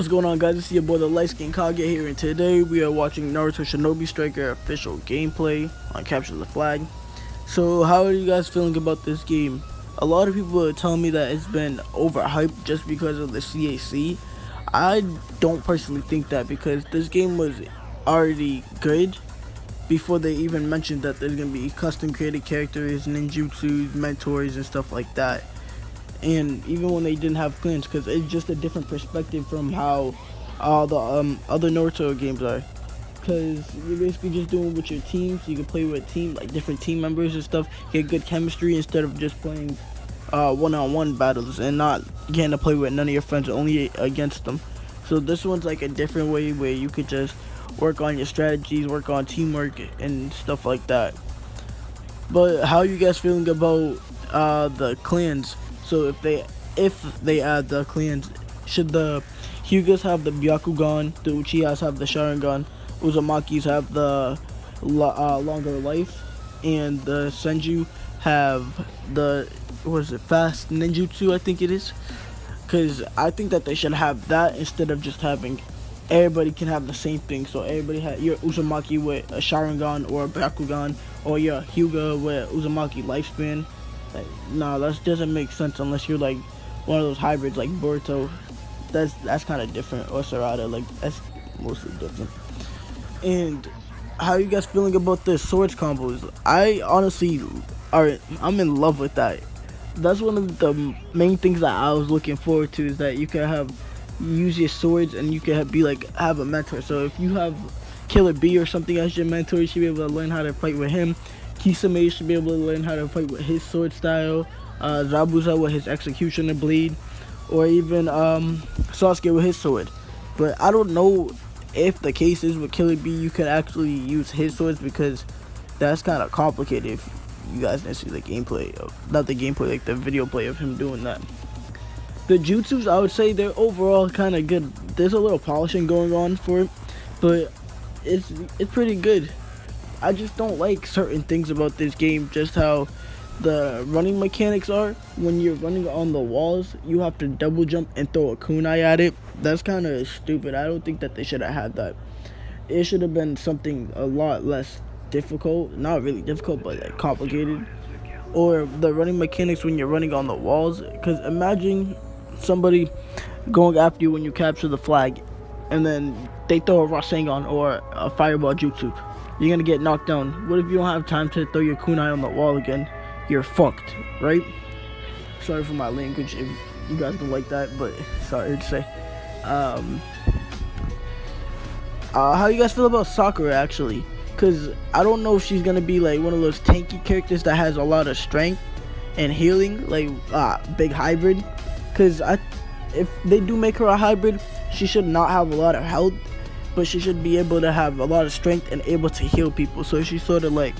What's going on, guys? It's your boy the Light Skin Kage here, and today we are watching Naruto Shinobi Striker official gameplay on Capture the Flag. So how are you guys feeling about this game? A lot of people are telling me that it's been overhyped just because of the CAC. I don't personally think that, because this game was already good before they even mentioned that there's going to be custom created characters, ninjutsus, mentors, and stuff like that. And even when they didn't have clans, because it's just a different perspective from how all the other Naruto games are. Because you're basically just doing with your teams. You can play with like different team members and stuff, get good chemistry instead of just playing one-on-one battles and not getting to play with none of your friends, only against them. So this one's like a different way where you could just work on your strategies, work on teamwork and stuff like that. But how are you guys feeling about the clans? So if they add the clans, should the Hyugas have the Byakugan, the Uchihas have the Sharingan, Uzumakis have the longer life, and the Senju have the, what is it, fast ninjutsu, I think it is? Because I think that they should have that instead of just having everybody can have the same thing. So everybody have your Uzumaki with a Sharingan or a Byakugan, or your Hyuga with Uzumaki lifespan. Like, nah, that doesn't make sense unless you're like one of those hybrids like Boruto. That's kind of different, or Sarada, like that's mostly different. And how are you guys feeling about the swords combos? I honestly I'm in love with that. That's one of the main things that I was looking forward to, is that you can use your swords and you can have a mentor. So if you have Killer B or something as your mentor, you should be able to learn how to fight with him. Kisame should be able to learn how to fight with his sword style, Zabuza with his executioner blade, or even Sasuke with his sword. But I don't know if the case is with Killer B you can actually use his swords, because that's kind of complicated if you guys didn't see the gameplay, not the gameplay, like the video play of him doing that. The jutsus, I would say they're overall kind of good. There's a little polishing going on for it, but it's pretty good. I just don't like certain things about this game, just how the running mechanics are. When you're running on the walls, you have to double jump and throw a kunai at it. That's kind of stupid. I don't think that they should have had that. It should have been something a lot less difficult. Not really difficult, but like complicated. Or the running mechanics when you're running on the walls. Because imagine somebody going after you when you capture the flag, and then they throw a Rasengan or a fireball jutsu. You're gonna get knocked down. What if you don't have time to throw your kunai on the wall again? You're fucked, right? Sorry for my language if you guys don't like that, but sorry to say. How you guys feel about Sakura, actually? Because I don't know if she's gonna be like one of those tanky characters that has a lot of strength and healing, like big hybrid. Because if they do make her a hybrid, she should not have a lot of health, but she should be able to have a lot of strength and able to heal people. So she's sort of like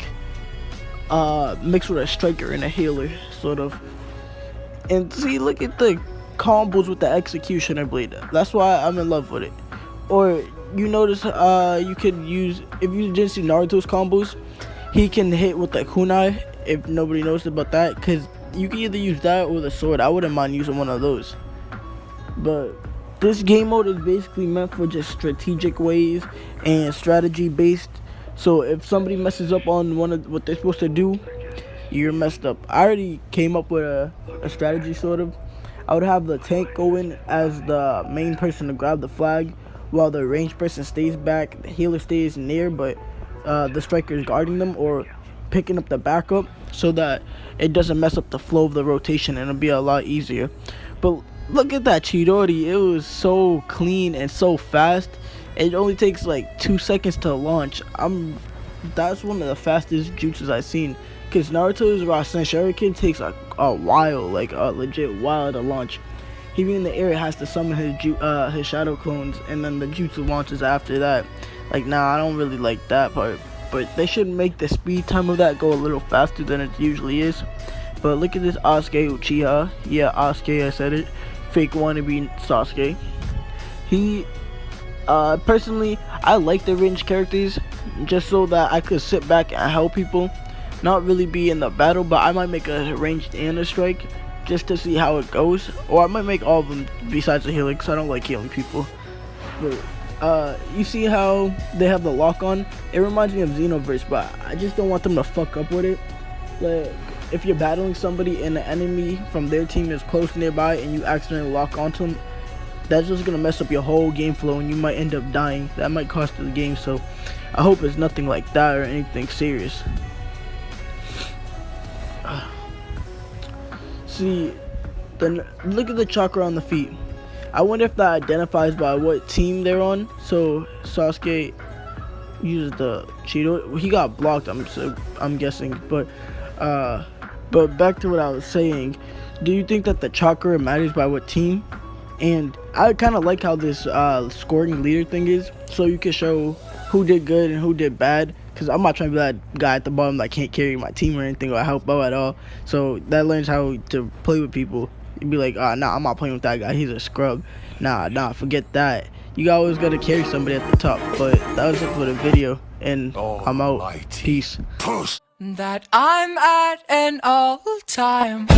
mixed with a striker and a healer, sort of. And see, look at the combos with the executioner blade. That's why I'm in love with it. Or you notice you could use, if you didn't see Naruto's combos, he can hit with the kunai, if nobody knows about that, because you can either use that or the sword. I wouldn't mind using one of those. But this game mode is basically meant for just strategic ways and strategy based. So if somebody messes up on one of what they're supposed to do, you're messed up. I already came up with a strategy, sort of. I would have the tank go in as the main person to grab the flag, while the ranged person stays back, the healer stays near, but the striker is guarding them or picking up the backup, so that it doesn't mess up the flow of the rotation and it'll be a lot easier. But look at that Chidori, it was so clean and so fast. It only takes like 2 seconds to launch. That's one of the fastest jutsus I've seen. Because Naruto's Rasen Shuriken takes a while, like a legit while to launch. He in the air has to summon his shadow clones, and then the jutsu launches after that. Like, nah, I don't really like that part. But they should make the speed time of that go a little faster than it usually is. But look at this Asuke Uchiha. Yeah, Asuke, I said it. Fake wannabe Sasuke. He, personally, I like the ranged characters just so that I could sit back and help people. Not really be in the battle, but I might make a ranged and a strike just to see how it goes. Or I might make all of them besides the healing, because I don't like healing people. but you see how they have the lock on? It reminds me of Xenoverse, but I just don't want them to fuck up with it. Like, if you're battling somebody and the enemy from their team is close nearby and you accidentally lock onto them, that's just gonna mess up your whole game flow and you might end up dying. That might cost you the game, so I hope it's nothing like that or anything serious. See, then look at the chakra on the feet. I wonder if that identifies by what team they're on. So Sasuke uses the Cheeto. He got blocked, I'm guessing, but back to what I was saying. Do you think that the chakra matters by what team? And I kind of like how this scoring leader thing is, so you can show who did good and who did bad. Because I'm not trying to be that guy at the bottom that can't carry my team or anything or help out at all. So that learns how to play with people. You'd be like, nah, I'm not playing with that guy. He's a scrub. Nah, forget that. You always got to carry somebody at the top. But that was it for the video. And I'm out. Peace. That I'm at an all-time